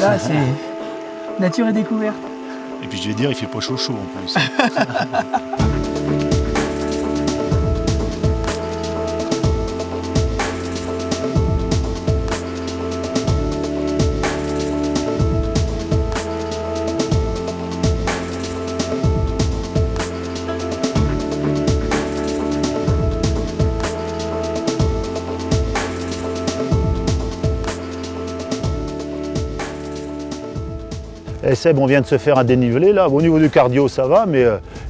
Là, c'est nature et découverte. Et puis je vais dire, il fait pas chaud en plus. Et Seb, on vient de se faire un dénivelé là. Au niveau du cardio, ça va, mais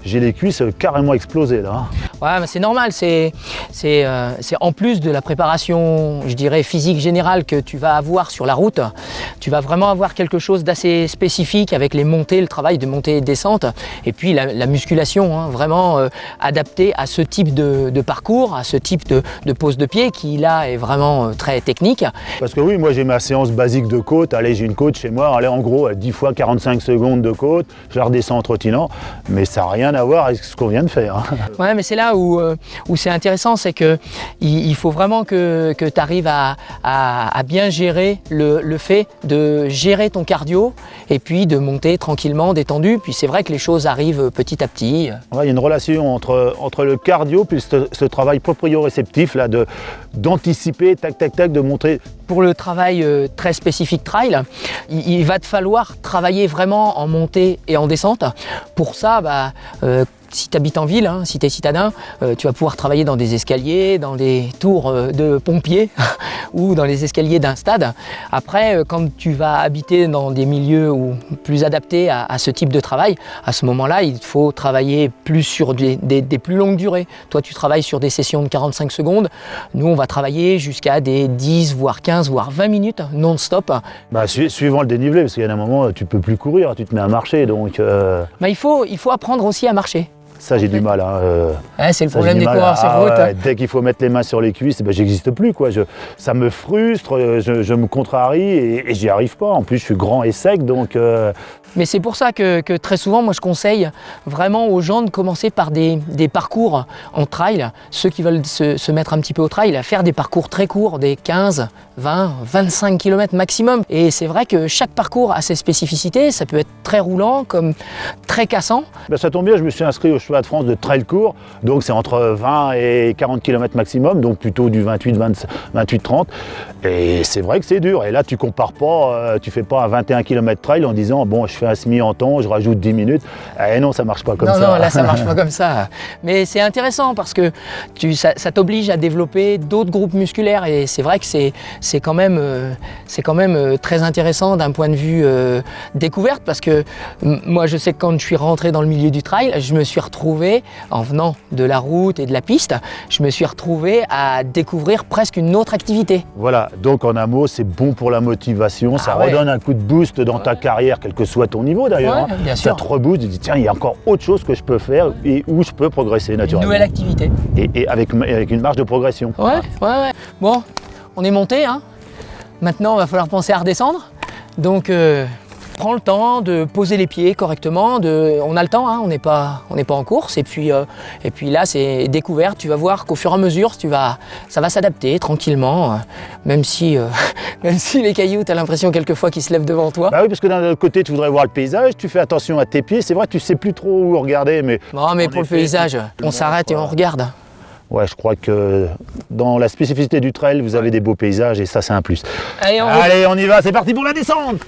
j'ai les cuisses carrément explosées là. Ouais, mais c'est normal, c'est en plus de la préparation, je dirais, physique générale que tu vas avoir sur la route, tu vas vraiment avoir quelque chose d'assez spécifique avec les montées, le travail de montée et de descente, et puis la musculation, hein, vraiment adaptée à ce type de parcours, à ce type de pose de pied qui là est vraiment très technique. Parce que oui, moi j'ai ma séance basique de côte, allez j'ai une côte chez moi, allez en gros 10 fois 45 secondes de côte, je la redescends en trottinant, mais ça n'a rien à voir avec ce qu'on vient de faire. Hein. Ouais, mais c'est là où c'est intéressant, c'est qu'il faut vraiment que tu arrives à bien gérer le fait de gérer ton cardio et puis de monter tranquillement, détendu. Puis c'est vrai que les choses arrivent petit à petit. Ouais, il y a une relation entre le cardio puis ce travail proprioceptif là, d'anticiper, tac, tac, tac, de montrer. Pour le travail très spécifique trail, il va te falloir travailler vraiment en montée et en descente. Pour ça, si tu habites en ville, hein, si tu es citadin, tu vas pouvoir travailler dans des escaliers, dans des tours de pompiers ou dans les escaliers d'un stade. Après, quand tu vas habiter dans des milieux plus adaptés à ce type de travail, à ce moment-là, il faut travailler plus sur des plus longues durées. Toi, tu travailles sur des sessions de 45 secondes. Nous, on va travailler jusqu'à des 10, voire 15, voire 20 minutes non-stop. Suivant le dénivelé, parce qu'il y a un moment, tu ne peux plus courir, tu te mets à marcher. Donc, il faut apprendre aussi à marcher. Ça, j'ai du mal. C'est le problème des coureurs sur route. Dès qu'il faut mettre les mains sur les cuisses, j'existe plus. Ça me frustre, je me contrarie et j'y arrive pas. En plus, je suis grand et sec, donc... Mais c'est pour ça que très souvent, moi, je conseille vraiment aux gens de commencer par des parcours en trail. Ceux qui veulent se mettre un petit peu au trail, à faire des parcours très courts, des 15, 20, 25 km maximum. Et c'est vrai que chaque parcours a ses spécificités. Ça peut être très roulant comme très cassant. Ça tombe bien, je me suis inscrit au Cheval de France de trail court. Donc c'est entre 20 et 40 km maximum, donc plutôt du 28-30. Et c'est vrai que c'est dur. Et là, tu compares pas, tu fais pas un 21 km trail en disant, bon, je fais un semi en temps, je rajoute 10 minutes. Et non, ça marche pas comme ça. Non, là, ça marche pas comme ça. Mais c'est intéressant parce que ça t'oblige à développer d'autres groupes musculaires. Et c'est vrai que c'est quand même très intéressant d'un point de vue découverte, parce que moi, je sais que quand je suis rentré dans le milieu du trail, je me suis retrouvé, en venant de la route et de la piste, je me suis retrouvé à découvrir presque une autre activité. Voilà, donc en un mot, c'est bon pour la motivation, ça redonne un coup de boost dans ta carrière, quel que soit ton niveau d'ailleurs. Bien sûr. Ça te rebooste, tu te dis tiens, il y a encore autre chose que je peux faire et où je peux progresser naturellement. Une nouvelle activité. Et avec une marge de progression. Ouais. Bon, on est monté, hein. Maintenant, il va falloir penser à redescendre. Donc, prends le temps de poser les pieds correctement. On a le temps, hein, on n'est pas en course. Et puis là, c'est découverte. Tu vas voir qu'au fur et à mesure, ça va s'adapter tranquillement. Même si les cailloux, tu as l'impression quelquefois qu'ils se lèvent devant toi. Oui, parce que d'un autre côté, tu voudrais voir le paysage. Tu fais attention à tes pieds. C'est vrai, tu sais plus trop où regarder. Mais pour le paysage, on s'arrête et on regarde. Ouais, je crois que dans la spécificité du trail, vous avez des beaux paysages et ça, c'est un plus. Allez, on y va, c'est parti pour la descente.